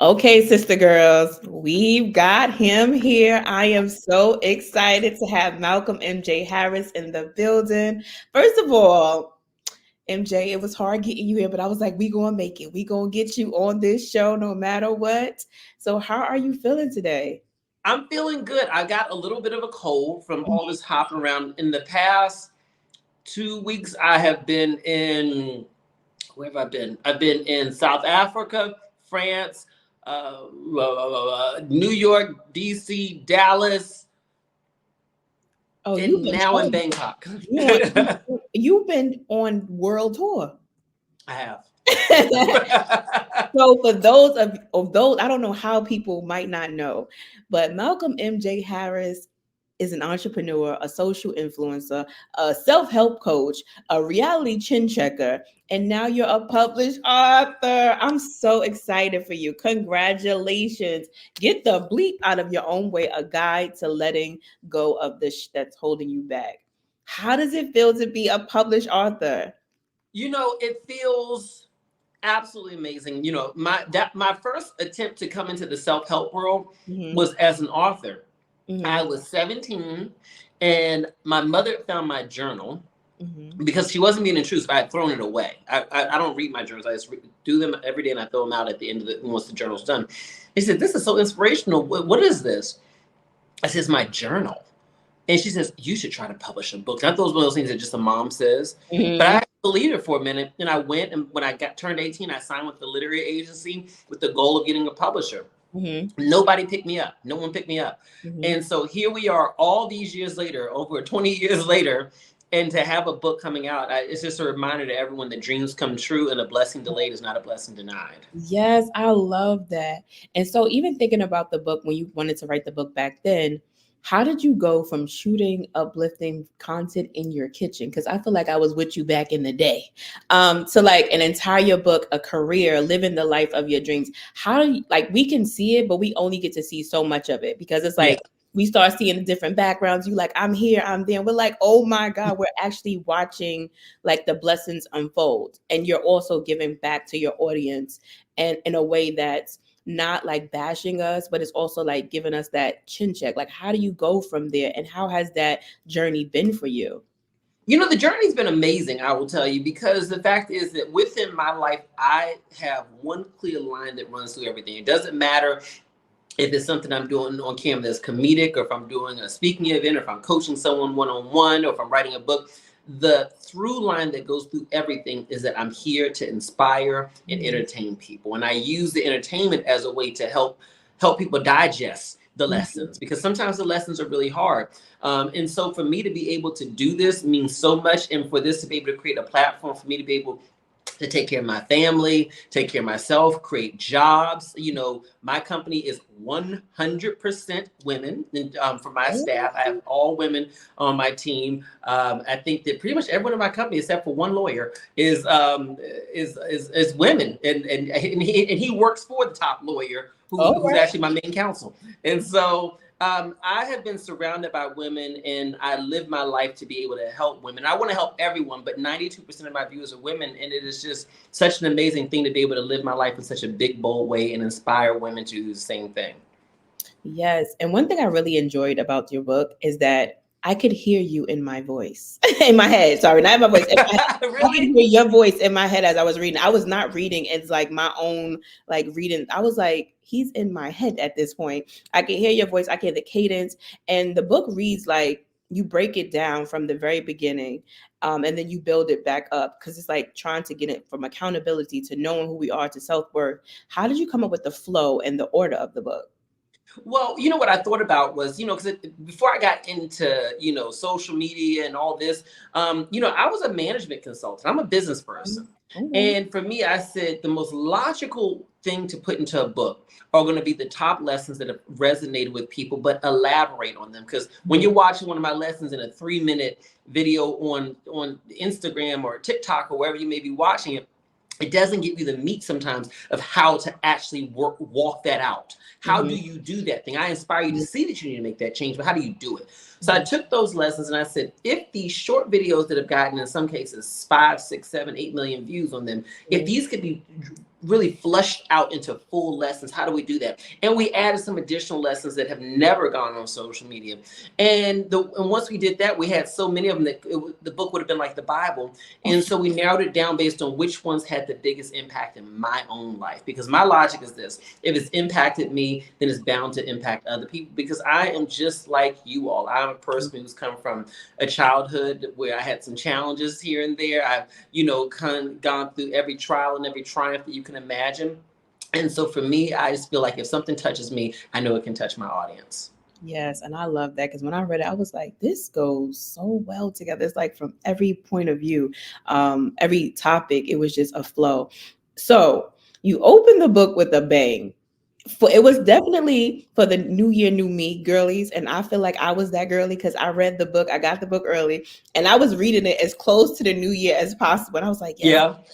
Okay, sister girls, we've got him here. I am so excited to have Malcolm MJ Harris in the building. First of all, MJ, it was hard getting you here, but I was like, we gonna make it. We gonna get you on this show no matter what. So how are you feeling today? I'm feeling good. I got a little bit of a cold from all this hopping around. In the past 2 weeks, I have been in, where have I been? I've been in South Africa, France, New York, DC, Dallas, Oh, you've and been now in traveling. Bangkok. You on you've been on world tour. I have. So for those of those, I don't know how people might not know, but Malcolm MJ Harris is an entrepreneur, a social influencer, a self-help coach, a reality chin checker, and now you're a published author. I'm so excited for you. Congratulations. Get the bleep out of your own way, a guide to letting go of the that's holding you back. How does it feel to be a published author? It feels absolutely amazing. My first attempt to come into the self-help world Hmm. was as an author. I Hmm. was 17 and my mother found my journal Hmm. because she wasn't being intrusive. I had thrown it away. I don't read my journals. I just do them every day and I throw them out at the end of the once the journal's done. He said, "This is so inspirational. What is this?" I said, "It's my journal." And she says, "You should try to publish a book." And I thought it was one of those things that just a mom says. But Hmm. I believed it for a minute. And I went, and when I got turned 18, I signed with the literary agency with the goal of getting a publisher. Hmm. Nobody picked me up. No one picked me up. Hmm. And so here we are all these years later, over 20 years later, and to have a book coming out, it's just a reminder to everyone that dreams come true and a blessing delayed is not a blessing denied. Yes, I love that. And so, even thinking about the book when you wanted to write the book back then, how did you go from shooting uplifting content in your kitchen? Because I feel like I was with you back in the day, to like an entire book, a career, living the life of your dreams. How do you, like, we can see it, but we only get to see so much of it because it's Yeah. like we start seeing the different backgrounds. You like, I'm here, I'm there. We're like, oh my God, we're actually watching like the blessings unfold. And you're also giving back to your audience and in a way that's not like bashing us, but it's also like giving us that chin check. Like, how do you go from there, and how has that journey been for you? The journey's been amazing, I will tell you, because the fact is that within my life, I have one clear line that runs through everything. It doesn't matter if it's something I'm doing on camera that's comedic, or if I'm doing a speaking event, or if I'm coaching someone one on one, or if I'm writing a book. The through line that goes through everything is that I'm here to inspire and Mhm. entertain people, and I use the entertainment as a way to help people digest the Mhm. lessons, because sometimes the lessons are really hard. And so for me to be able to do this means so much, and for this to be able to create a platform for me to be able to take care of my family, take care of myself, create jobs. My company is 100% women. And for my staff, I have all women on my team. I think that pretty much everyone in my company, except for one lawyer, is women, and he works for the top lawyer, All who's right. actually my main counsel. And so I have been surrounded by women, and I live my life to be able to help women. I want to help everyone, but 92% of my viewers are women, and it is just such an amazing thing to be able to live my life in such a big, bold way and inspire women to do the same thing. Yes. And one thing I really enjoyed about your book is that I could hear you in my voice, in my head. Sorry, not in my voice. In my head. I could Really? hear your voice in my head as I was reading. I was not reading as like my own like reading. I was like, he's in my head at this point. I can hear your voice. I can hear the cadence, and the book reads like you break it down from the very beginning, and then you build it back up because it's like trying to get it from accountability to knowing who we are to self worth. How did you come up with the flow and the order of the book? Well, what I thought about was, because before I got into, social media and all this, I was a management consultant. I'm a business person. Okay. And for me, I said the most logical thing to put into a book are going to be the top lessons that have resonated with people, but elaborate on them. Because when you're Mhm. watching one of my lessons in a 3-minute video on Instagram or TikTok or wherever you may be watching it, it doesn't give you the meat sometimes of how to actually walk that out. How do Mhm. you do that thing? I inspire you to Mhm. see that you need to make that change, but how do you do it? So I Mhm. took those lessons and I said, if these short videos that have gotten in some cases 5, 6, 7, 8 million views on them, if Mhm. these could be really flushed out into full lessons. How do we do that? And we added some additional lessons that have never gone on social media. And once we did that, we had so many of them that the book would have been like the Bible. And so we narrowed it down based on which ones had the biggest impact in my own life. Because my logic is this: if it's impacted me, then it's bound to impact other people. Because I am just like you all. I'm a person who's come from a childhood where I had some challenges here and there. I've, kind of gone through every trial and every triumph that you can imagine. And so for me, I just feel like if something touches me, I know it can touch my audience. Yes, and I love that because when I read it, I was like, this goes so well together. It's like from every point of view, every topic, it was just a flow. So you open the book with a bang. It was definitely for the new year, new me girlies. And I feel like I was that girly because I read the book. I got the book early and I was reading it as close to the new year as possible. And I was like, yes,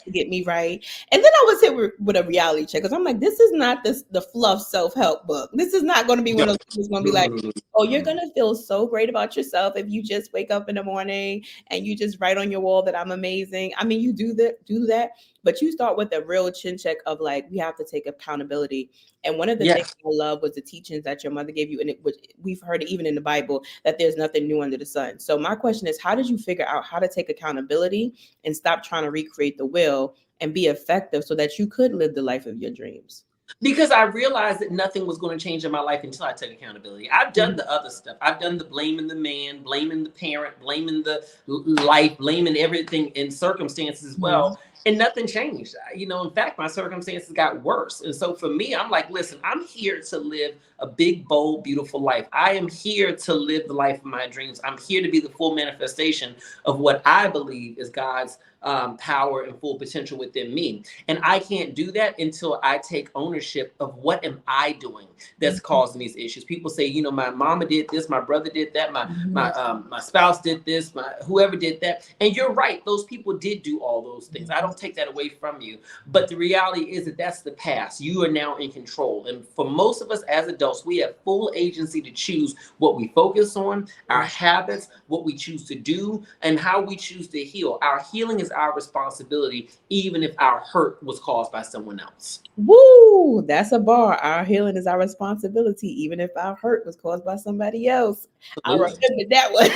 Yeah. get me right. And then I was hit with a reality check because I'm like, this is not the fluff self-help book. This is not going to be one No. of those things going to No, be no, like, no, no, oh, you're no. going to feel so great about yourself if you just wake up in the morning and you just write on your wall that I'm amazing. I mean, you do that, but you start with a real chin check of like, we have to take accountability. And one of the things Yes. I love was the teachings that your mother gave you, and we've heard it even in the Bible that there's nothing new under the sun. So my question is, how did you figure out how to take accountability and stop trying to recreate the will and be effective so that you could live the life of your dreams? Because I realized that nothing was going to change in my life until I took accountability. I've done the other stuff. I've done the blaming the man, blaming the parent, blaming the life, blaming everything in circumstances as Mhm. well. And nothing changed. In fact, my circumstances got worse. And so for me, I'm like, listen, I'm here to live a big, bold, beautiful life. I am here to live the life of my dreams. I'm here to be the full manifestation of what I believe is God's power and full potential within me. And I can't do that until I take ownership of what am I doing that's Mhm. causing these issues. People say, my mama did this, my brother did that, my Mhm. my spouse did this, my whoever did that. And you're right, those people did do all those things. I don't take that away from you. But the reality is that that's the past. You are now in control. And for most of us as adults, we have full agency to choose what we focus on, our Yes. habits, what we choose to do, and how we choose to heal. Our healing is our responsibility, even if our hurt was caused by someone else. Woo! That's a bar. Our healing is our responsibility, even if our hurt was caused by somebody else. I Absolutely. remember that one.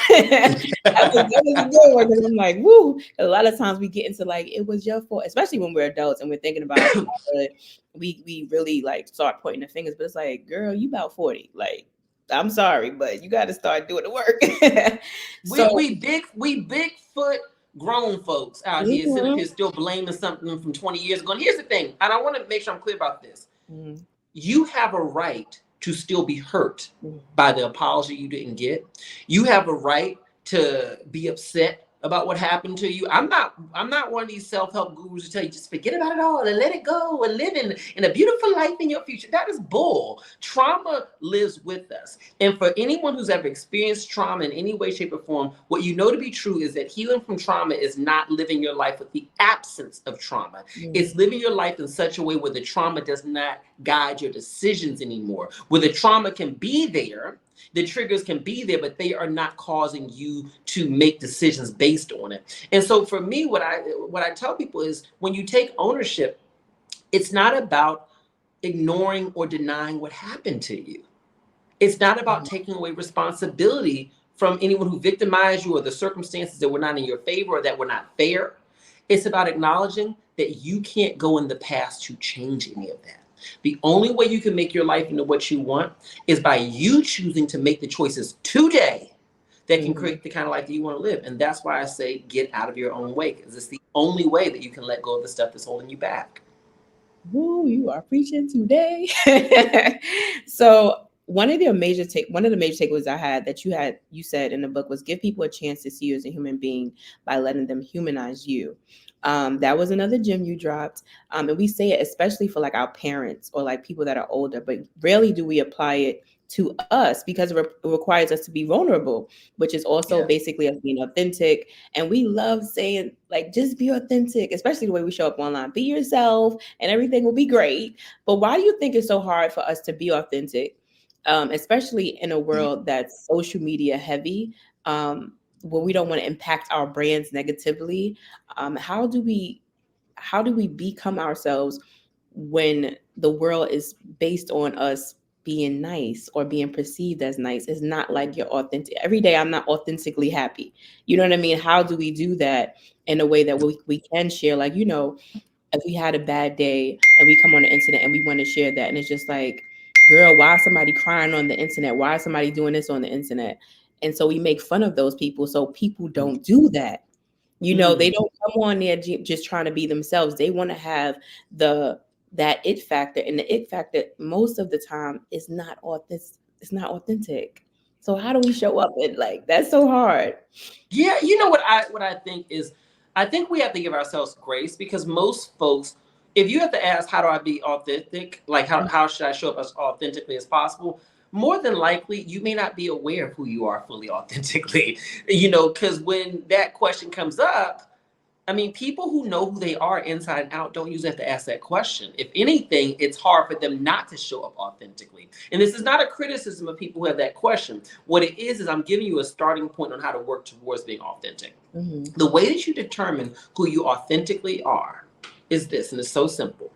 That was a good one because I'm like, woo. A lot of times we get into like it was your fault, especially when we're adults and we're thinking about our childhood. We really like start pointing the fingers, but it's like, girl, you about 40. Like, I'm sorry, but you got to start doing the work. we So, we big we Bigfoot grown folks out here sitting up mhm, here still blaming something from 20 years ago. And here's the thing, and I want to make sure I'm clear about this. mhm, You have a right to still be hurt mhm, by the apology you didn't get. You have a right to be upset about what happened to you. I'm not one of these self-help gurus who tell you just forget about it all and let it go and live in a beautiful life in your future. That is bull. Trauma lives with us. And for anyone who's ever experienced trauma in any way, shape, or form, what you know to be true is that healing from trauma is not living your life with the absence of trauma. mhm, It's living your life in such a way where the trauma does not guide your decisions anymore, where the trauma can be there, the triggers can be there, but they are not causing you to make decisions based on it. And so for me, what I tell people is when you take ownership, it's not about ignoring or denying what happened to you. It's not about mhm. taking away responsibility from anyone who victimized you or the circumstances that were not in your favor or that were not fair. It's about acknowledging that you can't go in the past to change any of that. The only way you can make your life into what you want is by you choosing to make the choices today that can Mhm. create the kind of life that you want to live. And that's why I say get out of your own way, because it's the only way that you can let go of the stuff that's holding you back. Woo, you are preaching today. So one of the major takeaways I had that you said in the book was give people a chance to see you as a human being by letting them humanize you. That was another gem you dropped. And we say it especially for like our parents or like people that are older, but rarely do we apply it to us because it requires us to be vulnerable, which is also Yes. basically us being authentic. And we love saying like just be authentic, especially the way we show up online. Be yourself and everything will be great. But why do you think it's so hard for us to be authentic, especially in a world that's social media heavy, where we don't want to impact our brands negatively? How do we become ourselves when the world is based on us being nice or being perceived as nice. It's not like you're authentic. Every day I'm not authentically happy. You know what I mean? How do we do that in a way that we can share? Like, if we had a bad day and we come on the internet and we want to share that, and it's just like, girl, why is somebody crying on the internet? Why is somebody doing this on the internet? And so we make fun of those people so people don't do that. They Mm. don't come on there just trying to be themselves. They want to have the that it factor, and the it factor most of the time is not authentic. It's not authentic. So how do we show up? And like, that's so hard. Yeah, you know what I think is, I think we have to give ourselves grace, because most folks, if you have to ask how do I be authentic, like how should I show up as authentically as possible, more than likely you may not be aware of who you are fully authentically. Because when that question comes up, I mean, people who know who they are inside and out don't usually have to ask that question. If anything, it's hard for them not to show up authentically. And this is not a criticism of people who have that question. What it is I'm giving you a starting point on how to work towards being authentic. Mm-hmm. The way that you determine who you authentically are is this, and it's so simple.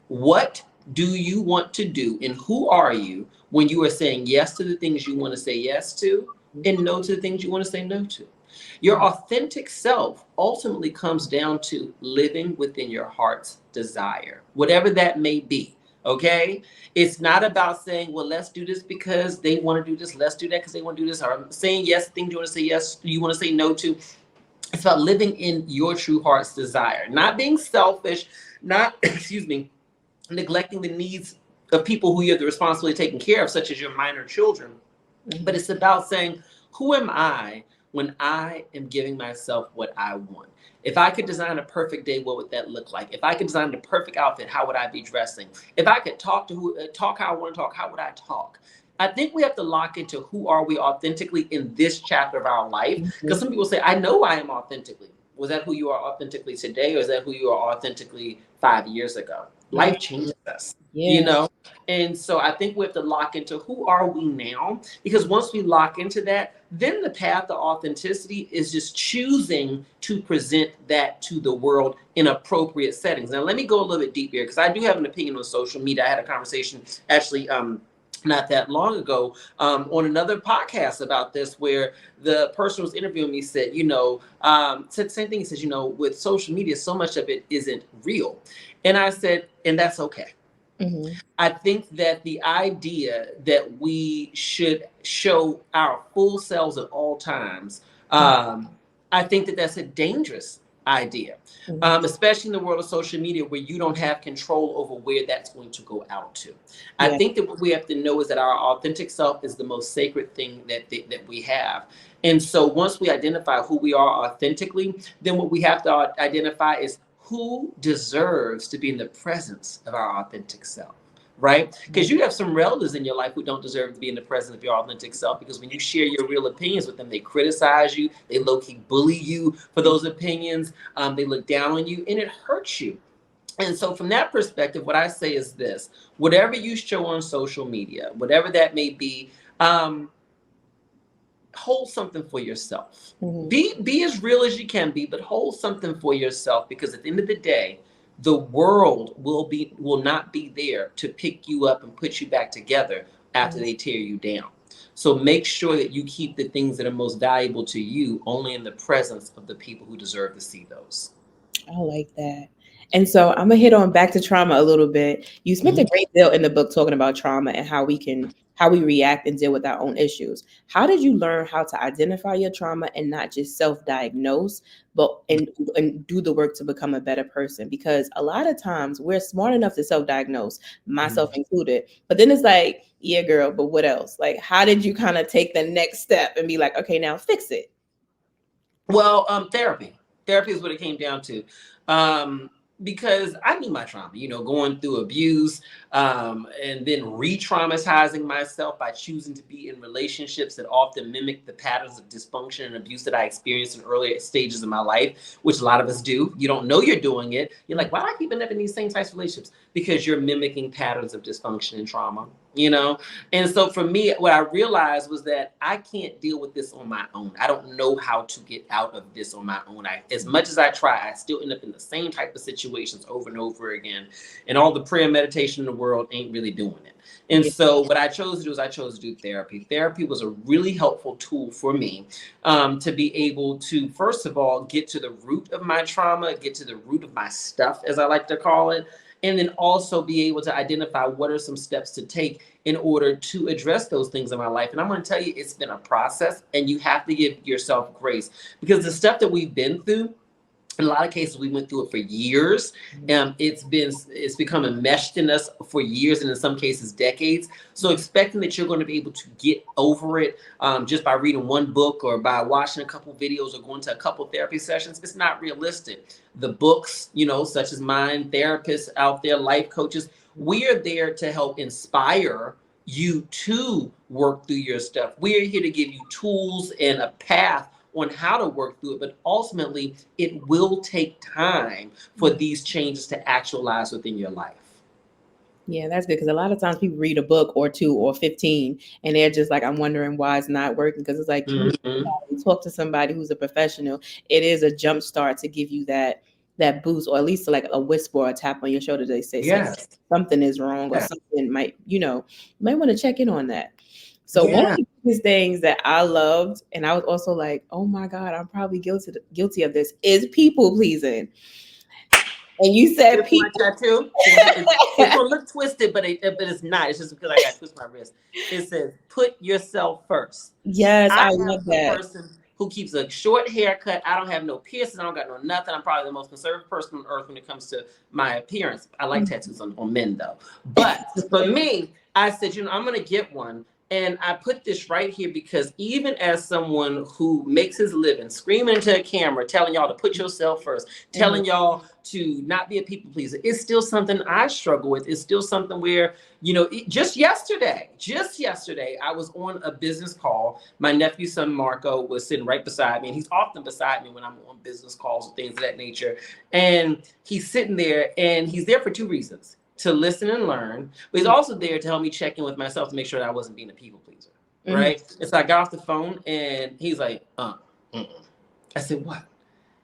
What do you want to do, and who are you when you are saying yes to the things you want to say yes to and no to the things you want to say no to? Your authentic self ultimately comes down to living within your heart's desire, whatever that may be. Okay? It's not about saying, well, let's do this because they want to do this. Let's do that because they want to do this. Or saying yes to things you want to say yes, you want to say no to. It's about living in your true heart's desire, not being selfish, not, excuse me, neglecting the needs of people who you have the responsibility of taking care of, such as your minor children. Mm-hmm. But it's about saying, who am I when I am giving myself what I want? If I could design a perfect day, what would that look like? If I could design the perfect outfit, how would I be dressing? If I could talk how I want to talk, how would I talk? I think we have to lock into who are we authentically in this chapter of our life. Because some people say, I know I am authentically. Was that who you are authentically today, or is that who you are authentically 5 years ago? Life changes us, Yeah. And so I think we have to lock into who are we now, because once we lock into that, then the path to authenticity is just choosing to present that to the world in appropriate settings. Now, let me go a little bit deep here, because I do have an opinion on social media. I had a conversation actually not that long ago on another podcast about this, where the person who was interviewing me said, said the same thing. He says, with social media, so much of it isn't real. And I said, and that's okay. Mm-hmm. I think that the idea that we should show our full selves at all times, I think that that's a dangerous idea, especially in the world of social media, where you don't have control over where that's going to go out to. I think that what we have to know is that our authentic self is the most sacred thing that we have. And so once we identify who we are authentically, then what we have to identify is who deserves to be in the presence of our authentic self, right? Because you have some relatives in your life who don't deserve to be in the presence of your authentic self, because when you share your real opinions with them, they criticize you, they low-key bully you for those opinions, they look down on you, and it hurts you. And so from that perspective, what I say is this: whatever you show on social media, whatever that may be, hold something for yourself. Be as real as you can be, but hold something for yourself, because at the end of the day, the world will not be there to pick you up and put you back together after they tear you down. So make sure that you keep the things that are most valuable to you only in the presence of the people who deserve to see those. I like that. And so I'm gonna hit on back to trauma a little bit. You spent a great deal in the book talking about trauma and how we react and deal with our own issues. How did you learn how to identify your trauma and not just self-diagnose, but and do the work to become a better person? Because a lot of times we're smart enough to self-diagnose, myself included, but then it's like, yeah, girl, but what else? Like, how did you kind of take the next step and be like, okay, now fix it? Well, therapy. Therapy is what it came down to. Because I knew my trauma, going through abuse, and then re-traumatizing myself by choosing to be in relationships that often mimic the patterns of dysfunction and abuse that I experienced in earlier stages of my life, which a lot of us do. You don't know you're doing it. You're like, why do I keep ending up in these same types of relationships? Because you're mimicking patterns of dysfunction and trauma. you know? And so for me, what I realized was that I can't deal with this on my own. I don't know how to get out of this on my own. As much as I try, I still end up in the same type of situations over and over again. And all the prayer and meditation in the world ain't really doing it. And Yeah. so what I chose to do is I chose to do therapy. Therapy was a really helpful tool for me, to be able to, first of all, get to the root of my trauma, get to the root of my stuff, as I like to call it, and then also be able to identify what are some steps to take in order to address those things in my life. And I'm going to tell you, it's been a process, and you have to give yourself grace, because the stuff that we've been through, in a lot of cases, we went through it for years. It's become enmeshed in us for years, and in some cases decades. So expecting that you're going to be able to get over it, just by reading one book or by watching a couple videos or going to a couple therapy sessions, it's not realistic. The books, such as mine, therapists out there, life coaches, we are there to help inspire you to work through your stuff. We are here to give you tools and a path on how to work through it, but ultimately it will take time for these changes to actualize within your life. Yeah, that's good, because a lot of times people read a book or two or 15 and they're just like, I'm wondering why it's not working. Because it's like, you Mm-hmm. talk to somebody who's a professional. It is a jump start to give you that boost, or at least like a whisper or a tap on your shoulder. They say Yes. something is wrong, or Yeah. something might want to check in on that. So one of Yeah. the biggest things that I loved, and I was also like, oh my God, I'm probably guilty of this, is people pleasing. And you said Here's my people. tattoo. It's gonna look twisted, but it's not. It's just because I got to twist my wrist. It says, "Put yourself first." Yes, I I am love a that. person who keeps a short haircut. I don't have no piercings. I don't got no nothing. I'm probably the most conservative person on earth when it comes to my appearance. I like tattoos on men though. But for me, I said, I'm gonna get one. And I put this right here because even as someone who makes his living screaming into a camera, telling y'all to put yourself first, Mhm. telling y'all to not be a people pleaser, it's still something I struggle with. It's still something where, just yesterday, I was on a business call. My nephew's son, Marco, was sitting right beside me, and he's often beside me when I'm on business calls and things of that nature. And he's sitting there, and he's there for two reasons: to listen and learn, but he's also there to help me check in with myself to make sure that I wasn't being a people pleaser, Mhm. right? And so I got off the phone, and he's like, mm-mm. I said, what?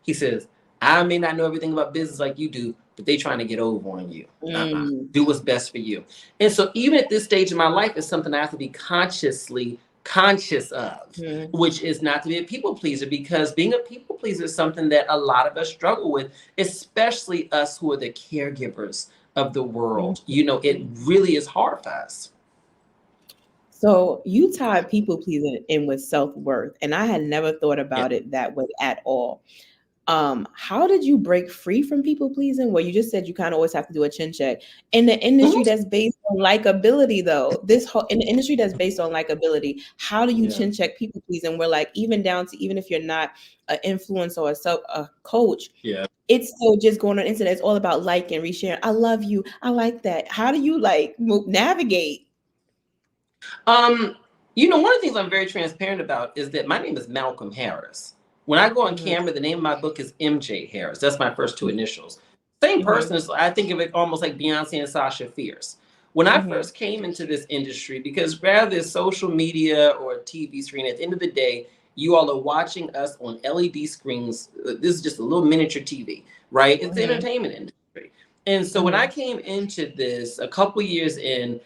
He says, I may not know everything about business like you do, but they trying to get over on you. Mm. Do what's best for you. And so even at this stage in my life, it's something I have to be conscious of, Mhm. which is not to be a people pleaser, because being a people pleaser is something that a lot of us struggle with, especially us who are the caregivers of the world. Mhm. It really is hard for us. So you tied people pleasing in with self-worth, and I had never thought Yeah. about it that way at all. How did you break free from people pleasing? Well, you just said you kind of always have to do a chin check in the industry Mhm. that's based on likability, though. This whole in the industry that's based on likability, how do you Yeah. chin check people pleasing? We're like, even down to, even if you're not an influencer or a coach, Yeah. it's still just going on internet. It's all about like and resharing. I love you. I like that. How do you navigate? Um, one of the things I'm very transparent about is that my name is Malcolm Harris. When I go on Mhm. camera, the name of my book is MJ Harris. That's my first two initials. Same Mhm. person. I think of it almost like Beyonce and Sasha Fierce. When I Mhm. first came into this industry, because rather than social media or TV screen, at the end of the day, you all are watching us on LED screens. This is just a little miniature TV, right? It's the Mhm. entertainment industry. And so when I Mhm. came into this a couple years in,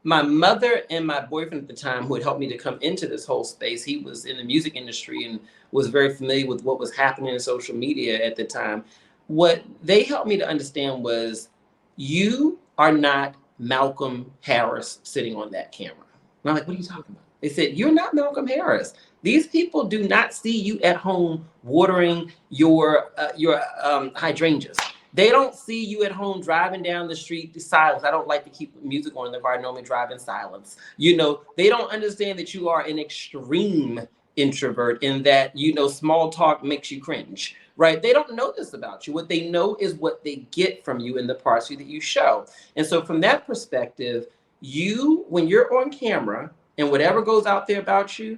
my mother and my boyfriend at the time, who had helped me to come into this whole space, he was in the music industry and was very familiar with what was happening in social media at the time. What they helped me to understand was, you are not Malcolm Harris sitting on that camera. And I'm like, what are you talking about? They said, you're not Malcolm Harris. These people do not see you at home watering your hydrangeas. They don't see you at home driving down the street in silence. I don't like to keep music on in the car. I normally drive in silence. They don't understand that you are an extreme introvert, in that, small talk makes you cringe, right? They don't know this about you. What they know is what they get from you in the parts of you that you show. And so from that perspective, when you're on camera and whatever goes out there about you,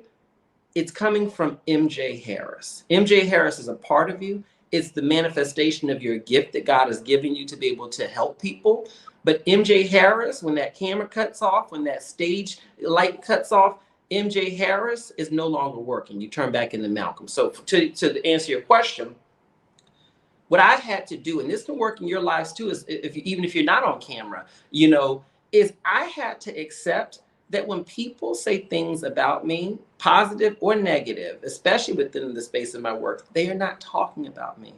it's coming from MJ Harris. MJ Harris is a part of you. It's the manifestation of your gift that God has given you to be able to help people. But MJ Harris, when that camera cuts off, when that stage light cuts off, MJ Harris is no longer working. You turn back into Malcolm. So to answer your question, what I've had to do, and this can work in your lives too, is even if you're not on camera, is I had to accept that when people say things about me, positive or negative, especially within the space of my work, they are not talking about me.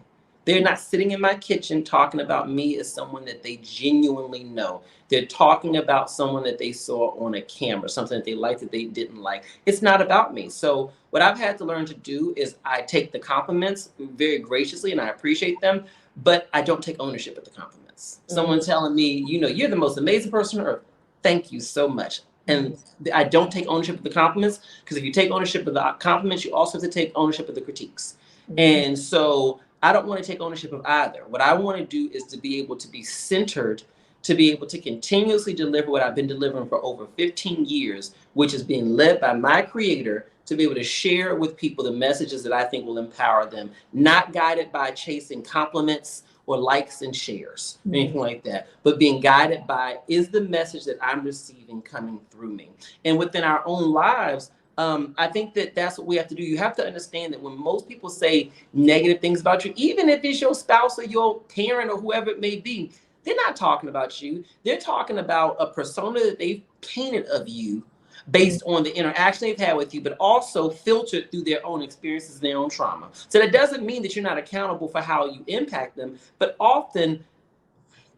They're not sitting in my kitchen talking about me as someone that they genuinely know. They're talking about someone that they saw on a camera, something that they liked that they didn't like. It's not about me. So what I've had to learn to do is I take the compliments very graciously and I appreciate them, but I don't take ownership of the compliments. Someone telling me, you're the most amazing person on earth. Thank you so much. And I don't take ownership of the compliments, because if you take ownership of the compliments, you also have to take ownership of the critiques. And so I don't want to take ownership of either. What I want to do is to be able to be centered, to be able to continuously deliver what I've been delivering for over 15 years, which is being led by my creator, to be able to share with people the messages that I think will empower them, not guided by chasing compliments or likes and shares, anything like that, but being guided by, is the message that I'm receiving coming through me? And within our own lives, I think that that's what we have to do. You have to understand that when most people say negative things about you, even if it's your spouse or your parent or whoever it may be, they're not talking about you. They're talking about a persona that they've painted of you based on the interaction they've had with you, but also filtered through their own experiences and their own trauma. So that doesn't mean that you're not accountable for how you impact them, but often,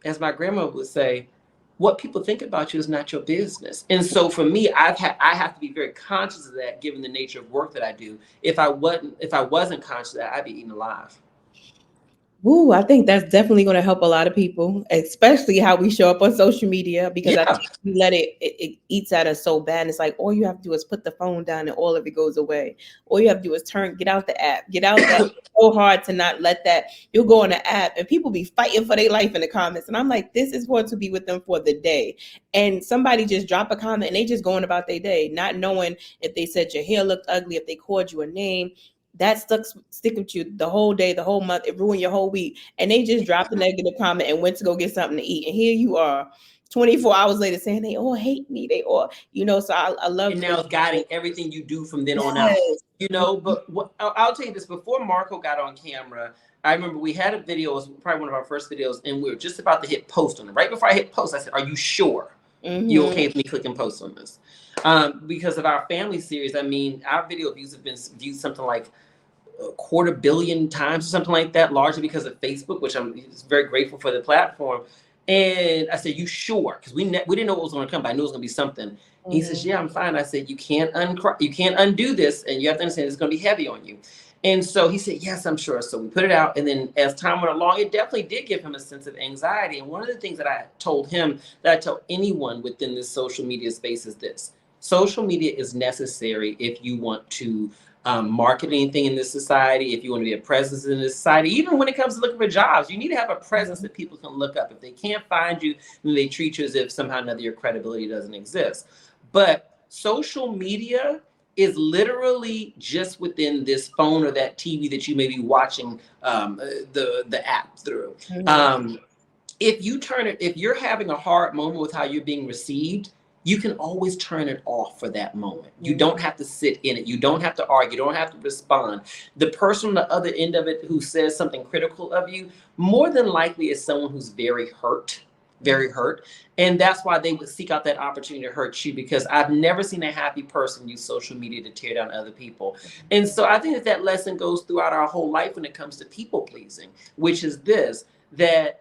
as my grandma would say, what people think about you is not your business. And so for me, I have to be very conscious of that, given the nature of work that I do. If I wasn't conscious of that, I'd be eaten alive. Ooh, I think that's definitely going to help a lot of people, especially how we show up on social media, because I Yeah. think we let it eats at us so bad. And it's like all you have to do is put the phone down and all of it goes away. All you have to do is get out the app, get out that. It's so hard to not let that. You'll go on the app and people be fighting for their life in the comments. And I'm like, this is going to be with them for the day. And somebody just drop a comment and they just going about their day, not knowing if they said your hair looked ugly, if they called you a name, that stick with you the whole day, the whole month. It ruined your whole week. And they just dropped a negative comment and went to go get something to eat. And here you are, 24 hours later, saying they all hate me. They all, so I love. And now it's guiding everything you do from then on out. Yes. But I'll tell you this: before Marco got on camera, I remember we had a video. It was probably one of our first videos, and we were just about to hit post on it. Right before I hit post, I said, "Are you sure you okay with me clicking post on this?" Because of our family series, I mean, our video views have been viewed something like 250 million times or something like that, largely because of Facebook, which I'm very grateful for the platform. And I said, "You sure?" Because we didn't know what was going to come, but I knew it was going to be something. And he says, "Yeah, I'm fine." I said, you can't undo this, and you have to understand it's going to be heavy on you." And so he said, "Yes, I'm sure." So we put it out, and then as time went along, it definitely did give him a sense of anxiety. And one of the things that I told him, that I tell anyone within this social media space, is this: social media is necessary if you want to market anything in this society, if you want to be a presence in this society. Even when it comes to looking for jobs, you need to have a presence that people can look up. If they can't find you, then they treat you as if somehow or another your credibility doesn't exist. But social media is literally just within this phone or that TV that you may be watching the app through. If you're having a hard moment with how you're being received, you can always turn it off for that moment. You don't have to sit in it. You don't have to argue. You don't have to respond. The person on the other end of it who says something critical of you, more than likely is someone who's very hurt, very hurt. And that's why they would seek out that opportunity to hurt you, because I've never seen a happy person use social media to tear down other people. And so I think that lesson goes throughout our whole life when it comes to people pleasing, which is this: that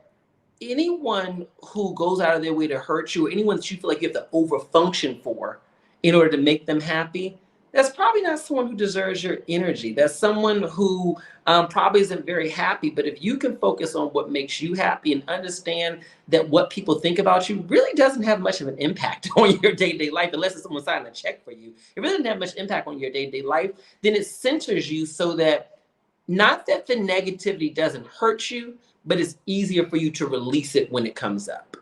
anyone who goes out of their way to hurt you, or anyone that you feel like you have to overfunction for in order to make them happy, that's probably not someone who deserves your energy. That's someone who probably isn't very happy. But if you can focus on what makes you happy and understand that what people think about you really doesn't have much of an impact on your day-to-day life, unless it's someone signing a check for you, it really doesn't have much impact on your day-to-day life, then it centers you so that, not that the negativity doesn't hurt you, but it's easier for you to release it when it comes up.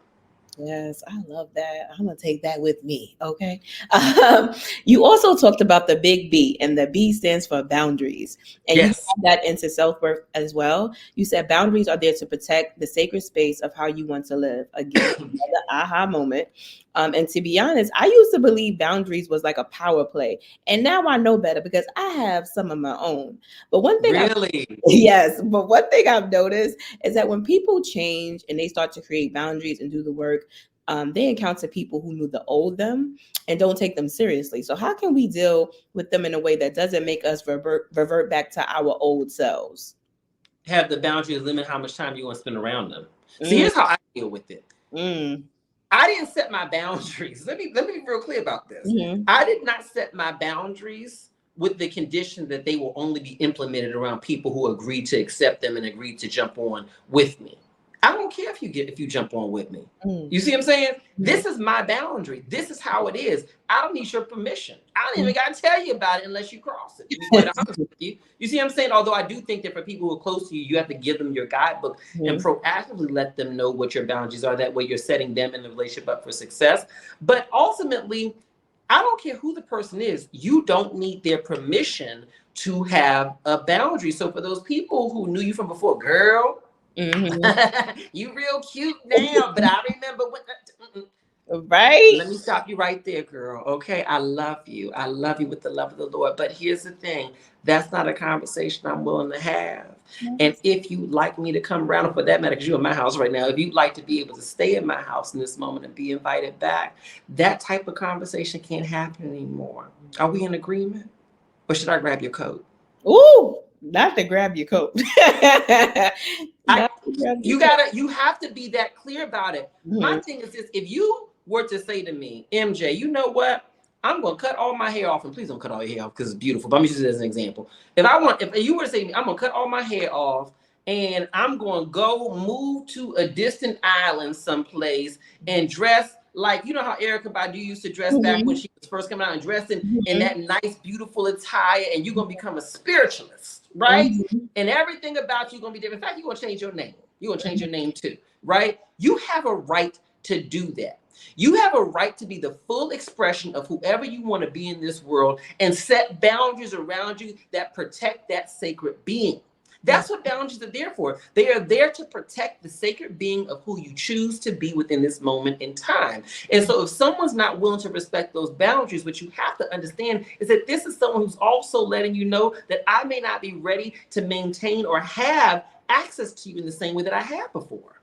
Yes, I love that. I'm gonna take that with me. Okay. Um, you also talked about the big B, and the B stands for boundaries, and you Yes. have that into self worth as well. You said boundaries are there to protect the sacred space of how you want to live. Again, another aha moment. And to be honest, I used to believe boundaries was like a power play, and now I know better because I have some of my own. But one thing I Really? Yes, but one thing I've noticed is that when people change and they start to create boundaries and do the work, they encounter people who knew the old them and don't take them seriously. So how can we deal with them in a way that doesn't make us revert back to our old selves? Have the boundaries limit how much time you want to spend around them. See, Mm, here's how I deal with it. mm, I didn't set my boundaries. Let me be real clear about this. mhm, I did not set my boundaries with the condition that they will only be implemented around people who agreed to accept them and agreed to jump on with me. I don't care if you jump on with me. mm, You see what I'm saying? mhm, This is my boundary. This is how it is. I don't need your permission. I don't mm. even got to tell you about it unless you cross it, to be quite honest with you. You see what I'm saying? Although I do think that for people who are close to you, you have to give them your guidebook and Mhm, proactively let them know what your boundaries are. That way you're setting them in the relationship up for success. But ultimately, I don't care who the person is, you don't need their permission to have a boundary. So for those people who knew you from before, girl, mhm. you real cute now, but I remember when. Right? Let me stop you right there, girl. Okay, I love you. I love you with the love of the Lord. But here's the thing: that's not a conversation I'm willing to have. And if you'd like me to come around, or for that matter, because you're in my house right now, if you'd like to be able to stay in my house in this moment and be invited back, that type of conversation can't happen anymore. Are we in agreement? Or should I grab your coat? Ooh, not to grab your coat. I Not to grab your you coat. gotta you have to be that clear about it. My Mhm, thing is this: if you were to say to me, MJ, you know what? I'm gonna cut all my hair off, and please don't cut all your hair off because it's beautiful. But I'm using it as an example. If you were to say to me, I'm gonna cut all my hair off and I'm gonna go move to a distant island someplace and dress like you know how Erica Badu used to dress back when mhm, she was first coming out and dressed in mhm, that nice, beautiful attire, and you're gonna become a spiritualist, right? mhm, And everything about you gonna be different. In fact, you're gonna change your name. You're gonna change your name too, right? You have a right to do that. You have a right to be the full expression of whoever you want to be in this world and set boundaries around you that protect that sacred being. mhm. That's what boundaries are there for. They are there to protect the sacred being of who you choose to be within this moment in time. And so, if someone's not willing to respect those boundaries, what you have to understand is that this is someone who's also letting you know that I may not be ready to maintain or have access to you in the same way that I have before.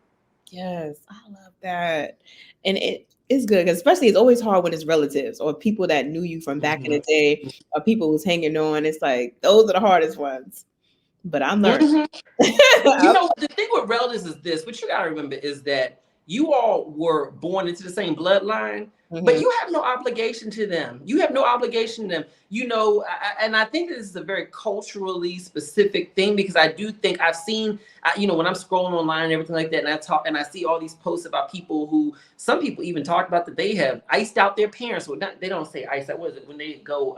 Yes, I love that. And it is good, 'cause especially it's always hard when it's relatives or people that knew you from back in Mhm. the day or people who's hanging on. It's like those are the hardest ones. But I'm learning. Mhm. You know, the thing with relatives is this, what you got to remember is that you all were born into the same bloodline, but Mhm, you have no obligation to them. You have no obligation to them. You know, and I think this is a very culturally specific thing because I do think I've seen, you know, when I'm scrolling online and everything like that, and I talk and I see all these posts about people who, some people even talk about that they have iced out their parents. Well, not, they don't say ice out. What is it when they go?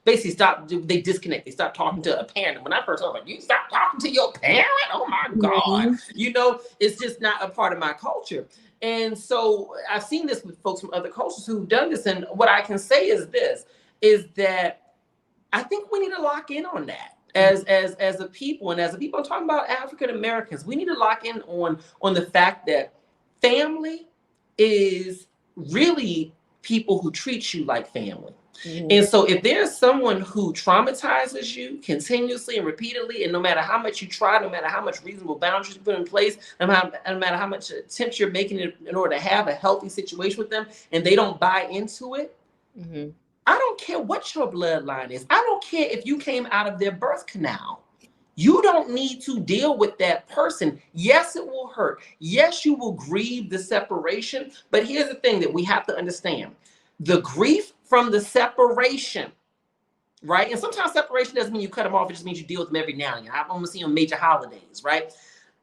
Basically stop, they disconnect, they stop talking to a parent. And when I first heard about you stop talking to your parent, oh my God, mhm, you know, it's just not a part of my culture. And so I've seen this with folks from other cultures who've done this. And what I can say is this is that I think we need to lock in on that as a people. And as a people, I'm talking about African Americans, we need to lock in on the fact that family is really people who treat you like family. mhm. And so if there's someone who traumatizes you continuously and repeatedly, and no matter how much you try, no matter how much reasonable boundaries you put in place, no matter how much attempts you're making in order to have a healthy situation with them, and they don't buy into it, Mhm. I don't care what your bloodline is. I don't care if you came out of their birth canal. You don't need to deal with that person. Yes, it will hurt. Yes, you will grieve the separation. But here's the thing that we have to understand: the grief from the separation, right? And sometimes separation doesn't mean you cut them off, it just means you deal with them every now and then. I've only seen on major holidays, right?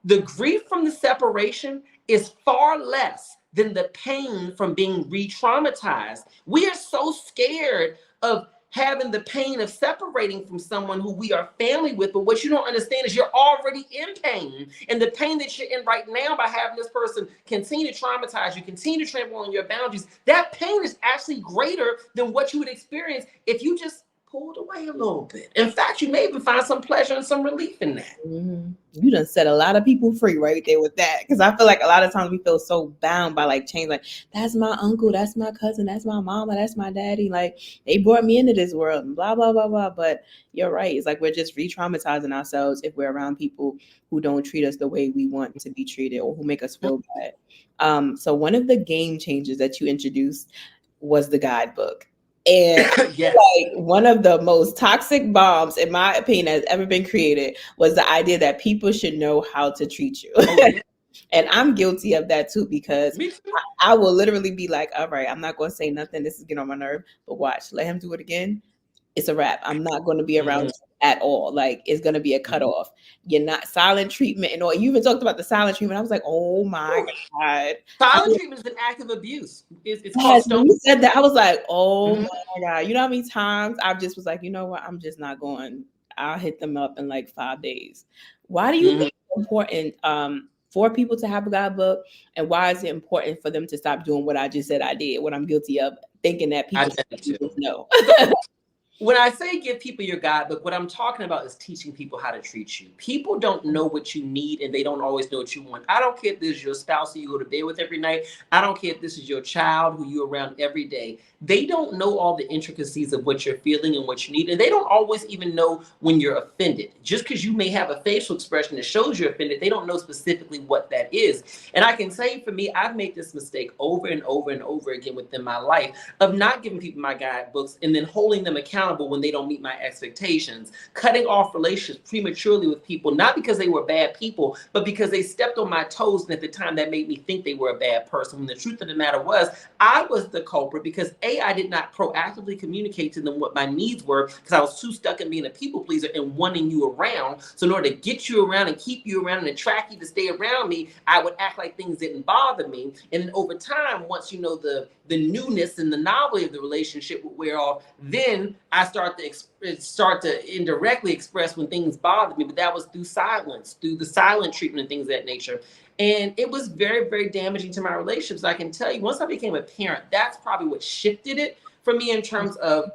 The grief from the separation is far less than the pain from being re traumatized. We are so scared of having the pain of separating from someone who we are family with. But what you don't understand is you're already in pain. And the pain that you're in right now by having this person continue to traumatize you, continue to trample on your boundaries, that pain is actually greater than what you would experience if you just pulled away a little bit. In fact, you may even find some pleasure and some relief in that. Mm-hmm. You done set a lot of people free right there with that. Because I feel like a lot of times we feel so bound by like change. Like, that's my uncle, that's my cousin, that's my mama, that's my daddy. Like, they brought me into this world and blah, blah, blah, blah. But you're right. It's like we're just re-traumatizing ourselves if we're around people who don't treat us the way we want to be treated or who make us feel bad. So one of the game changers that you introduced was the guidebook. And Yes. like one of the most toxic bombs, in my opinion, that's ever been created was the idea that people should know how to treat you. Oh, yeah. And I'm guilty of that too, because Me too. I will literally be like, all right, I'm not going to say nothing. This is getting on my nerve, but watch, let him do it again. It's a wrap. I'm not going to be around Mhm. you at all. Like, it's going to be a cutoff. You're not silent treatment and all. You even talked about the silent treatment. I was like, oh my God. I Silent mean, treatment is an act of abuse. It's called yes, stone. when you said that, I was like, oh Mhm. my God. You know how many times I just was like, you know what? I'm just not going. I'll hit them up in like 5 days. Why do you Mhm. think it's important for people to have a guidebook? And why is it important for them to stop doing what I just said I did, what I'm guilty of, thinking that I people tell you just too. know? So when I say give people your guidebook, what I'm talking about is teaching people how to treat you. People don't know what you need and they don't always know what you want. I don't care if this is your spouse who you go to bed with every night. I don't care if this is your child who you're around every day. They don't know all the intricacies of what you're feeling and what you need. And they don't always even know when you're offended. Just because you may have a facial expression that shows you're offended, they don't know specifically what that is. And I can say for me, I've made this mistake over and over and over again within my life of not giving people my guidebooks and then holding them accountable when they don't meet my expectations, cutting off relationships prematurely with people, not because they were bad people, but because they stepped on my toes. And at the time, that made me think they were a bad person. When the truth of the matter was, I was the culprit because I did not proactively communicate to them what my needs were because I was too stuck in being a people pleaser and wanting you around. So in order to get you around and keep you around and attract you to stay around me, I would act like things didn't bother me. And then over time, once you know the newness and the novelty of the relationship would wear off, then I start to indirectly express when things bothered me. But that was through silence, through the silent treatment and things of that nature. And it was very, very damaging to my relationships. I can tell you, once I became a parent, that's probably what shifted it for me in terms of,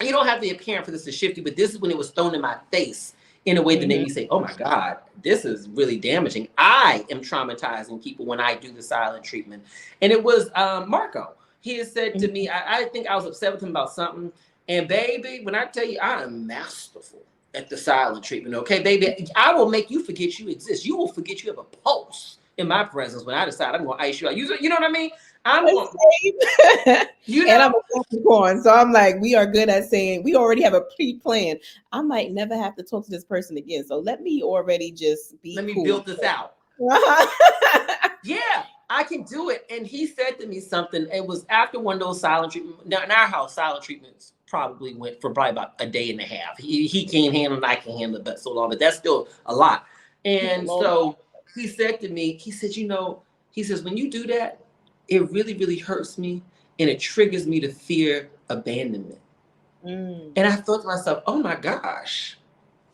you don't have to be a parent for this to shift you, but this is when it was thrown in my face in a way that made Mhm. me say, oh my God, this is really damaging. I am traumatizing people when I do the silent treatment. And it was Marco. He had said to me, I think I was upset with him about something. And baby, when I tell you, I am masterful at the silent treatment, okay, baby, I will make you forget you exist. You will forget you have a pulse in my presence when I decide I'm going to ice you out. You know what I mean? I'm going, you And I'm know, a Capricorn, so I'm like, we are good at saying we already have a pre-plan. I might never have to talk to this person again, so let me already just be let me cool. build this out. Yeah, I can do it. And he said to me something. It was after one of those silent treatments. Now, in our house, silent treatments probably went for probably about a day and a half. He can't handle it, I can handle it, but so long. But that's still a lot. And so he said to me, he said, he says, when you do that, it really, really hurts me. And it triggers me to fear abandonment. Mm, And I thought to myself, oh my gosh,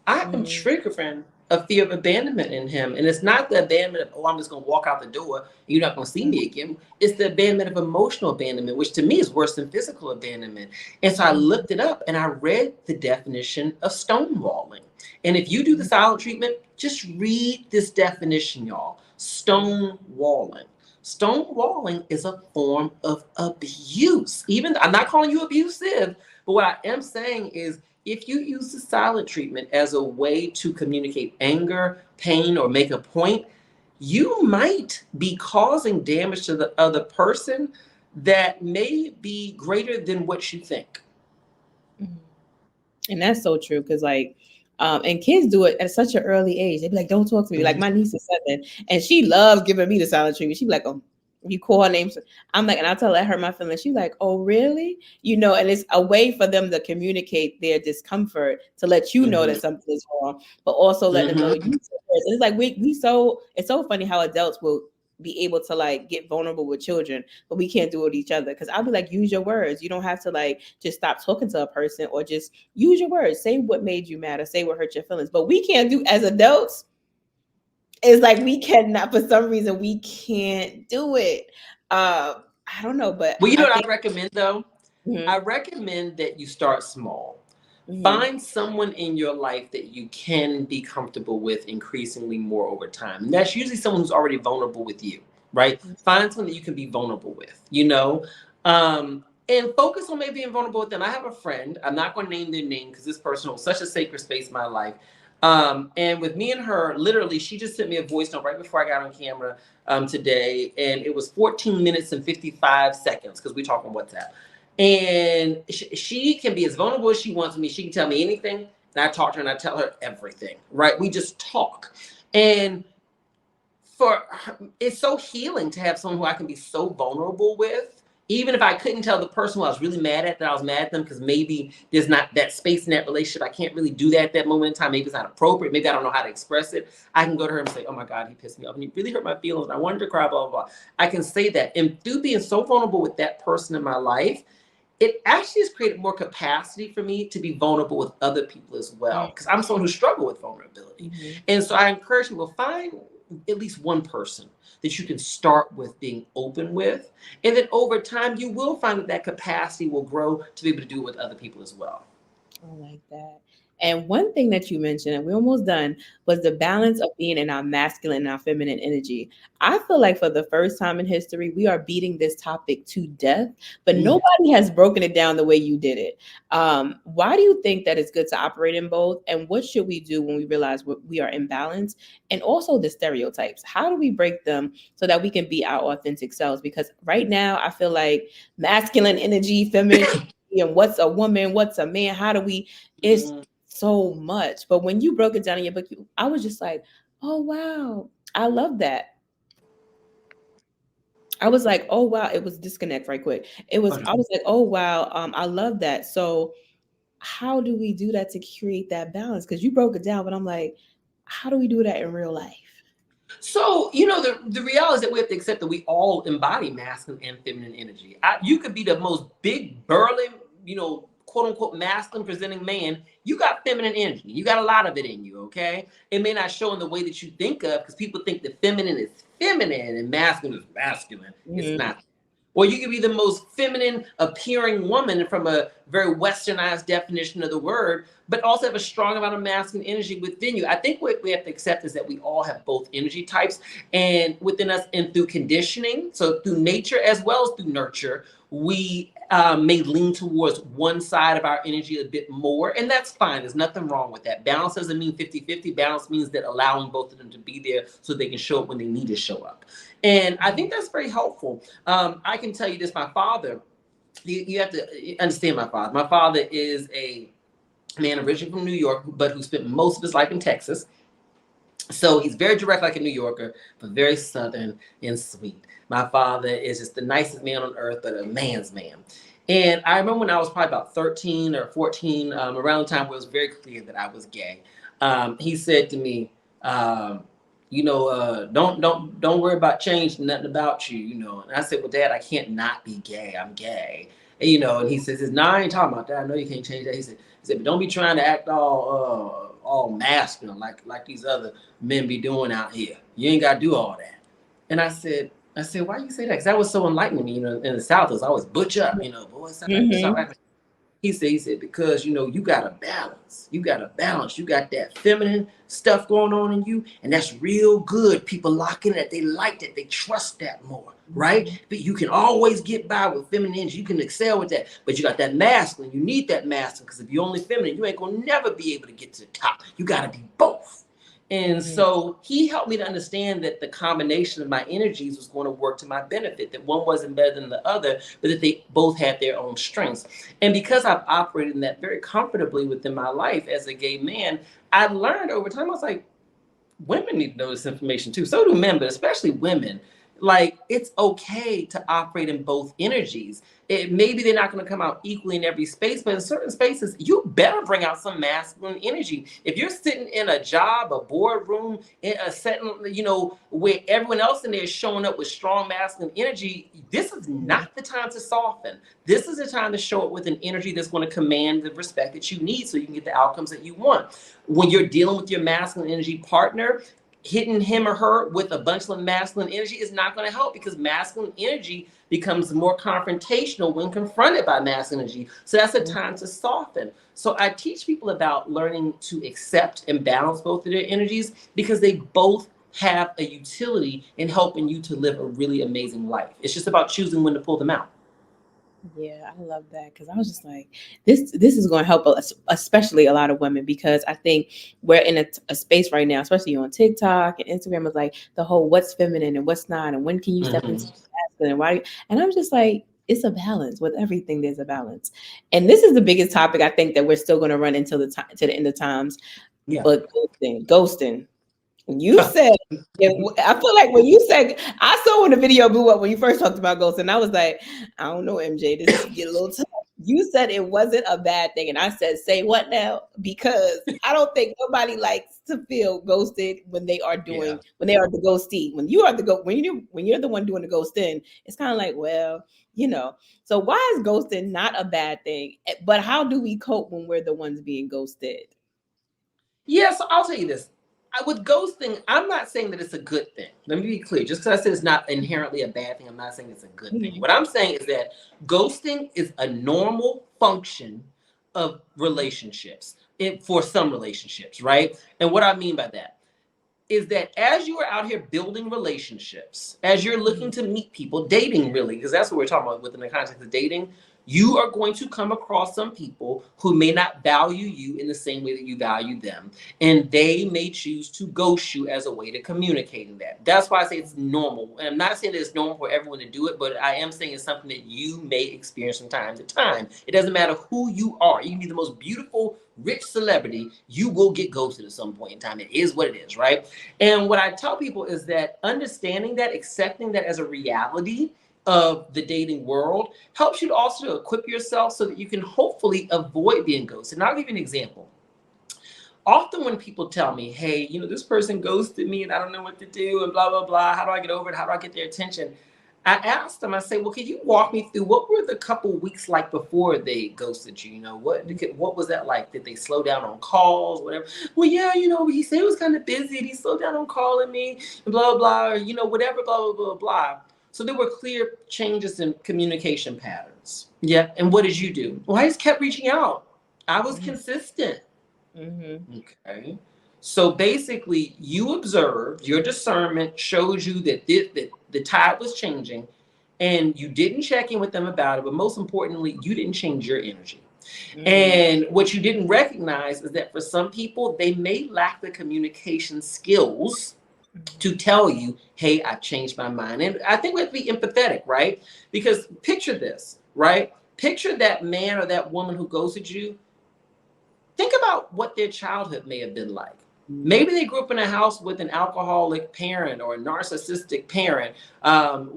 I am mm, triggering a fear of abandonment in him. And it's not the abandonment of, oh, I'm just going to walk out the door and you're not going to see mm, me again. It's the abandonment of emotional abandonment, which to me is worse than physical abandonment. And so I mm, looked it up and I read the definition of stonewalling. And if you do the silent treatment, just read this definition, y'all. Stonewalling. Stonewalling is a form of abuse. Even I'm not calling you abusive, but what I am saying is if you use the silent treatment as a way to communicate anger, pain, or make a point, you might be causing damage to the other person that may be greater than what you think. mm. And that's so true because, like, and kids do it at such an early age. They be like, "Don't talk to me." Like Mhm. my niece is 7, and she loves giving me the silent treatment. She be like, "Oh, you call her names." I'm like, and I tell her, let her my feelings. She's like, "Oh, really?" And it's a way for them to communicate their discomfort to let you know Mhm. that something is wrong, but also let them know Mhm. you. It's like we so it's so funny how adults will be able to like get vulnerable with children, but we can't do it with each other. Because I'll be like, use your words. You don't have to like just stop talking to a person, or just use your words. Say what made you mad, or say what hurt your feelings. But we can't do, as adults, it's like we cannot, for some reason we can't do it. I don't know, but Well, you I know what think. I recommend though? I Mhm, recommend that you start small. mhm, Find someone in your life that you can be comfortable with increasingly more over time. And that's usually someone who's already vulnerable with you, right? Find someone that you can be vulnerable with, you know? And focus on maybe being vulnerable with them. I have a friend, I'm not going to name their name because this person holds such a sacred space in my life. And with me and her, literally, she just sent me a voice note right before I got on camera today. And it was 14 minutes and 55 seconds because we talk on WhatsApp. And she can be as vulnerable as she wants with me. She can tell me anything, and I talk to her and I tell her everything. Right? We just talk, and for her, it's so healing to have someone who I can be so vulnerable with. Even if I couldn't tell the person who I was really mad at that I was mad at them, because maybe there's not that space in that relationship. I can't really do that at that moment in time. Maybe it's not appropriate. Maybe I don't know how to express it. I can go to her and say, "Oh my God, he pissed me off, and he really hurt my feelings. And I wanted to cry." Blah blah blah. I can say that, and through being so vulnerable with that person in my life, it actually has created more capacity for me to be vulnerable with other people as well, because I'm someone who struggle with vulnerability. mhm. And so I encourage people, find at least one person that you can start with being open with, and then over time you will find that that capacity will grow to be able to do it with other people as well. I like that. And one thing that you mentioned, and we're almost done, was the balance of being in our masculine and our feminine energy. I feel like for the first time in history, we are beating this topic to death, but Mm. nobody has broken it down the way you did it. Why do you think that it's good to operate in both? And what should we do when we realize we are imbalanced? And also the stereotypes. How do we break them so that we can be our authentic selves? Because right now, I feel like masculine energy, feminine and what's a woman, what's a man, how do we, it's Mm. so much. But when you broke it down in your book, I was just like, oh wow, I love that. I was like, oh wow, it was disconnect right quick. I was like, oh wow, I love that. So how do we do that to create that balance? Because you broke it down, but I'm like, how do we do that in real life? So, you know, the reality is that we have to accept that we all embody masculine and feminine energy. You could be the most big, burly, you know, quote unquote, masculine presenting man. You got feminine energy. You got a lot of it in you, okay? It may not show in the way that you think of, because people think that feminine is feminine and masculine is masculine. It's Mhm. not. Or you could be the most feminine appearing woman from a very westernized definition of the word, but also have a strong amount of masculine energy within you. I think what we have to accept is that we all have both energy types and within us, and through conditioning, so through nature as well as through nurture, we may lean towards one side of our energy a bit more, and that's fine. There's nothing wrong with that. Balance doesn't mean 50-50. Balance means that allowing both of them to be there so they can show up when they need to show up. And I think that's very helpful. I can tell you this, my father, you have to understand my father. My father is a man originally from New York, but who spent most of his life in Texas. So he's very direct like a New Yorker, but very southern and sweet. My father is just the nicest man on earth, but a man's man. And I remember when I was probably about 13 or 14, around the time where it was very clear that I was gay, he said to me, you know, don't worry about changing nothing about you, you know. And I said, well, Dad, I can't not be gay. I'm gay. And, you know, and he says, no, I ain't talking about that. I know you can't change that. He said, but don't be trying to act all masculine like these other men be doing out here. You ain't got to do all that. And I said, why you say that? Because that was so enlightening to me. You know, in the South, it was always butch up. You know, boy, stop Mhm. acting. He said, because you know, you got a balance. You got a balance. You got that feminine stuff going on in you, and that's real good. People lock in that. They like that. They trust that more, right? Mhm. But you can always get by with feminine energy. You can excel with that. But you got that masculine. You need that masculine, because if you're only feminine, you ain't gonna never be able to get to the top. You gotta be both. And Mhm. so he helped me to understand that the combination of my energies was going to work to my benefit, that one wasn't better than the other, but that they both had their own strengths. And because I've operated in that very comfortably within my life as a gay man, I learned over time, I was like, women need to know this information too. So do men, but especially women. Like, it's okay to operate in both energies. Maybe they're not going to come out equally in every space, but in certain spaces, you better bring out some masculine energy. If you're sitting in a job, a boardroom, in a setting, where everyone else in there is showing up with strong masculine energy, this is not the time to soften. This is the time to show up with an energy that's going to command the respect that you need so you can get the outcomes that you want. When you're dealing with your masculine energy partner, hitting him or her with a bunch of masculine energy is not going to help, because masculine energy becomes more confrontational when confronted by masculine energy. So that's a time to soften. So I teach people about learning to accept and balance both of their energies, because they both have a utility in helping you to live a really amazing life. It's just about choosing when to pull them out. Yeah, I love that because I was just like, this is going to help us, especially a lot of women, because I think we're in a space right now, especially on TikTok and Instagram, of like the whole what's feminine and what's not, and when can you step into Mm-hmm. masculine and why? And I'm just like, it's a balance with everything. There's a balance, and this is the biggest topic I think that we're still going to run until the time to the end of times. Yeah. But ghosting. You said, I feel like when you said, I saw when the video blew up when you first talked about ghosts, and I was like, I don't know, MJ, this get a little tough. You said it wasn't a bad thing, and I said, say what now? Because I don't think nobody likes to feel ghosted when they are Yeah. when they are the ghostee. When you are when you're the one doing the ghosting, it's kind of like, well, you know. So why is ghosting not a bad thing? But how do we cope when we're the ones being ghosted? Yeah, so I'll tell you this. With ghosting, I'm not saying that it's a good thing. Let me be clear. Just because I said it's not inherently a bad thing, I'm not saying it's a good thing. Mhm. What I'm saying is that ghosting is a normal function of relationships, for some relationships, right? And what I mean by that is that as you are out here building relationships, as you're looking to meet people, dating really, because that's what we're talking about within the context of dating, you are going to come across some people who may not value you in the same way that you value them. And they may choose to ghost you as a way to communicating that. That's why I say it's normal. And I'm not saying that it's normal for everyone to do it, but I am saying it's something that you may experience from time to time. It doesn't matter who you are. You can be the most beautiful, rich celebrity. You will get ghosted at some point in time. It is what it is, right? And what I tell people is that understanding that, accepting that as a reality of the dating world, helps you to also equip yourself so that you can hopefully avoid being ghosted. And I'll give you an example. Often when people tell me, hey, this person ghosted me and I don't know what to do and blah, blah, blah, how do I get over it? How do I get their attention? I asked them, I say, well, can you walk me through what were the couple weeks like before they ghosted you? What was that like? Did they slow down on calls, whatever? Well, yeah, he said he was kind of busy and he slowed down on calling me and blah, blah, or, whatever, blah, blah, blah, blah. So there were clear changes in communication patterns. Yeah. And what did you do? Well, I just kept reaching out. I was consistent. Mm-hmm. Okay. So basically, you observed, your discernment shows you that the tide was changing, and you didn't check in with them about it. But most importantly, you didn't change your energy. Mm-hmm. And what you didn't recognize is that for some people, they may lack the communication skills to tell you, hey, I've changed my mind. And I think we have to be empathetic, right? Because picture this, right? Picture that man or that woman who ghosted you. Think about what their childhood may have been like. Maybe they grew up in a house with an alcoholic parent or a narcissistic parent,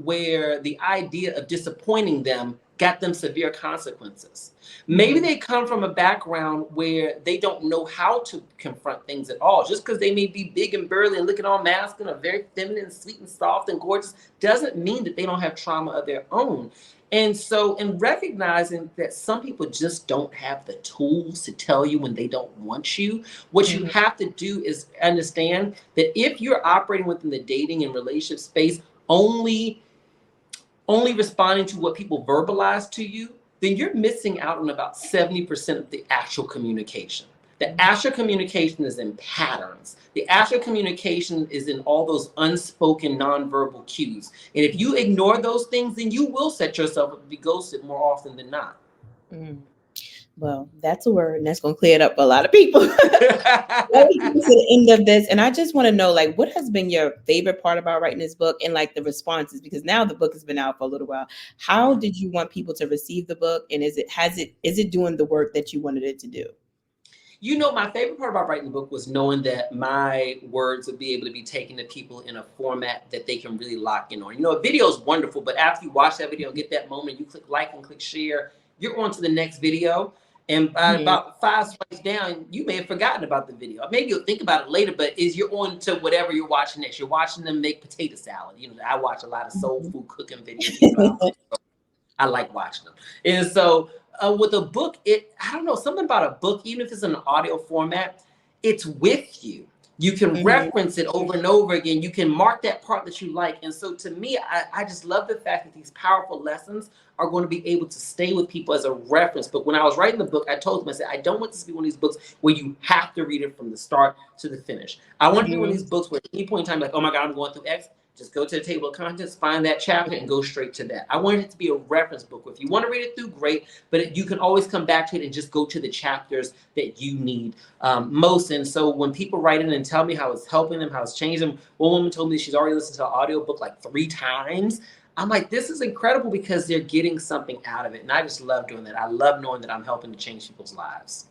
where the idea of disappointing them got them severe consequences. Maybe Mm-hmm. they come from a background where they don't know how to confront things at all. Just because they may be big and burly and looking all masculine or very feminine, sweet and soft and gorgeous, doesn't mean that they don't have trauma of their own. And so, in recognizing that some people just don't have the tools to tell you when they don't want you, what you Mm-hmm. have to do is understand that if you're operating within the dating and relationship space, only responding to what people verbalize to you, then you're missing out on about 70% of the actual communication. The actual communication is in patterns. The actual communication is in all those unspoken nonverbal cues. And if you ignore those things, then you will set yourself up to be ghosted more often than not. Mm. Well, that's a word, and that's going to clear it up for a lot of people. Let me get to the end of this, and I just want to know, like, what has been your favorite part about writing this book, and like the responses, because now the book has been out for a little while. How did you want people to receive the book, and is it doing the work that you wanted it to do? You know, my favorite part about writing the book was knowing that my words would be able to be taken to people in a format that they can really lock in on. You know, a video is wonderful, but after you watch that video, get that moment, you click like and click share, you're on to the next video. And Mhm. about 5 swipes down, you may have forgotten about the video. Maybe you'll think about it later, but is you're on to whatever you're watching next. You're watching them make potato salad. You know, I watch a lot of soul Mhm. food cooking videos. Even though I like watching them. And so with a book, I don't know, something about a book, even if it's in an audio format, it's with you. You can Mhm. reference it over and over again. You can mark that part that you like. And so to me, I just love the fact that these powerful lessons are going to be able to stay with people as a reference. But when I was writing the book, I told them, I said, I don't want this to be one of these books where you have to read it from the start to the finish. I want it to be one of Mhm. these books where at any point in time, like, oh my God, I'm going through X. Just go to the table of contents, find that chapter, and go straight to that. I wanted it to be a reference book. If you want to read it through, great, but you can always come back to it and just go to the chapters that you need most. And so when people write in and tell me how it's helping them, how it's changed them, one woman told me she's already listened to the audiobook like 3 times. I'm like, this is incredible because they're getting something out of it. And I just love doing that. I love knowing that I'm helping to change people's lives.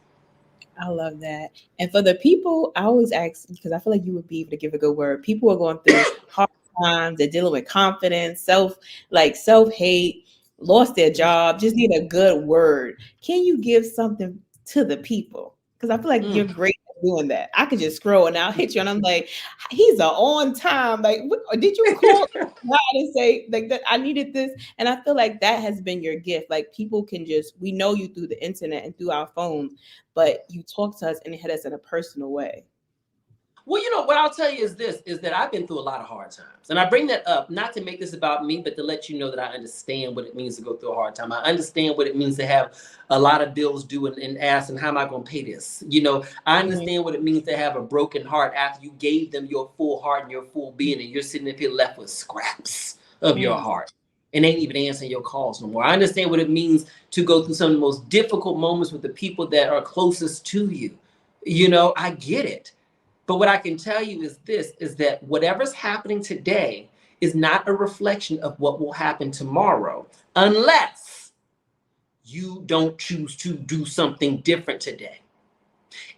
I love that. And for the people, I always ask because I feel like you would be able to give a good word. People are going through hard times, they're dealing with confidence, self-hate, lost their job, just need a good word. Can you give something to the people? Because I feel like you're Mm. great at doing that. I could just scroll and I'll hit you and I'm like, he's a on time. Like, did you call God and say like that I needed this? And I feel like that has been your gift. Like people can just we know you through the internet and through our phones, but you talk to us and hit us in a personal way. Well, you know, what I'll tell you is this is that I've been through a lot of hard times. And I bring that up not to make this about me, but to let you know that I understand what it means to go through a hard time. I understand what it means to have a lot of bills due and ask, and how am I going to pay this? You know, I Mhm. understand what it means to have a broken heart after you gave them your full heart and your full being, and you're sitting up here left with scraps of your Mm. heart and ain't even answering your calls no more. I understand what it means to go through some of the most difficult moments with the people that are closest to you. You know, I get it. But what I can tell you is this is that whatever's happening today is not a reflection of what will happen tomorrow unless you don't choose to do something different today.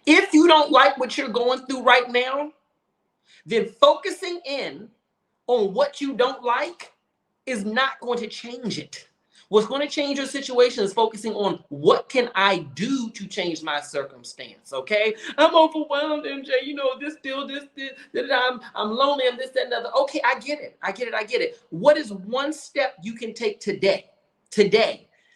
If you don't like what you're going through right now, then focusing in on what you don't like is not going to change it. What's going to change your situation is focusing on what can I do to change my circumstance. Okay, I'm overwhelmed, MJ. You know this. I'm lonely. I'm this, that, and the other. Okay, I get it. I get it. What is one step you can take today,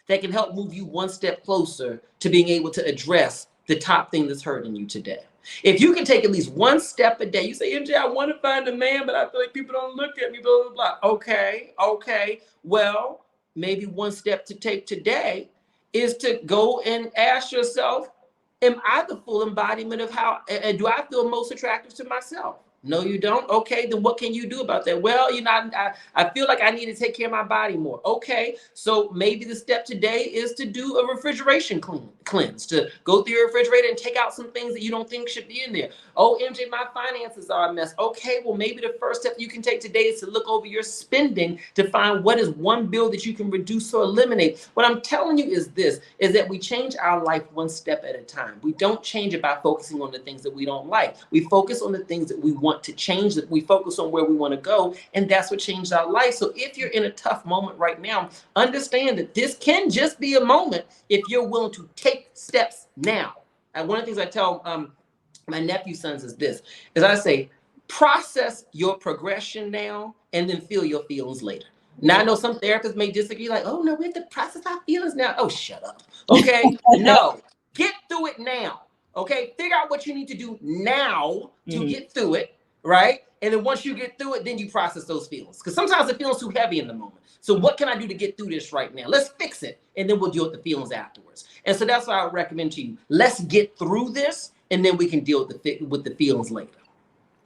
that can help move you one step closer to being able to address the top thing that's hurting you today? If you can take at least one step a day, you say, MJ, I want to find a man, but I feel like people don't look at me, blah, blah, blah. Okay. Well, maybe one step to take today is to go and ask yourself, am I the full embodiment of how, and do I feel most attractive to myself? No, you don't. Okay, then what can you do about that? Well, you know, I feel like I need to take care of my body more. Okay, so maybe the step today is to do a refrigeration cleanse, to go through your refrigerator and take out some things that you don't think should be in there. Oh, MJ, my finances are a mess. Okay, well, maybe the first step you can take today is to look over your spending to find what is one bill that you can reduce or eliminate. What I'm telling you is this, is that we change our life one step at a time. We don't change it by focusing on the things that we don't like. We focus on the things that we want to change, that we focus on where we want to go, and that's what changed our life. So if you're in a tough moment right now, understand that this can just be a moment if you're willing to take steps now. And one of the things I tell my nephew sons is this, is I say, process your progression now and then feel your feelings later. Now I know some therapists may disagree, like, oh no, we have to process our feelings now. Oh, shut up. Okay. No, get through it now. Okay. Figure out what you need to do now to Mhm. get through it. Right. And then once you get through it, then you process those feelings. Because sometimes it feels too heavy in the moment. So what can I do to get through this right now? Let's fix it. And then we'll deal with the feelings afterwards. And so that's what I would recommend to you. Let's get through this, and then we can deal with the feelings later.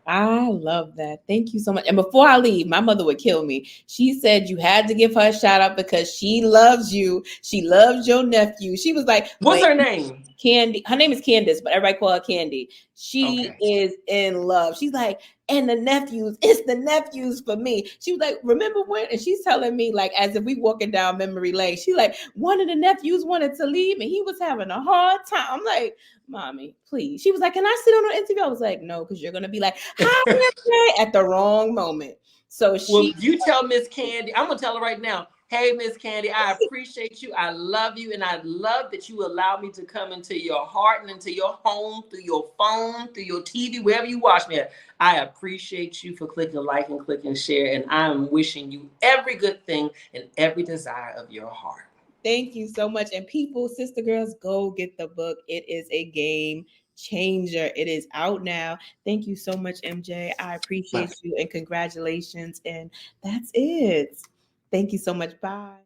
I love that. Thank you so much. And before I leave, my mother would kill me. She said you had to give her a shout out because she loves you. She loves your nephew. She was like, What's when her name? Candy. Her name is Candace, but everybody call her Candy. She Okay. is in love. She's like, and the nephews, it's the nephews for me. She was like, remember when? And she's telling me, like, as if we walking down memory lane. She like, one of the nephews wanted to leave and he was having a hard time. I'm like, mommy, please. She was like, can I sit on an interview? I was like, no, because you're gonna be like, hi, at the wrong moment. So Well, she you tell Miss Candy. I'm gonna tell her right now. Hey, Miss Candy, I appreciate you. I love you, and I love that you allow me to come into your heart and into your home through your phone, through your TV, wherever you watch me at. I appreciate you for clicking like and clicking share, and I'm wishing you every good thing and every desire of your heart. thank you so much. And people, sister girls, go get the book. It is a game changer. It is out now. Thank you so much, MJ. I Bye. appreciate you and congratulations. And that's it. Thank you so much. Bye.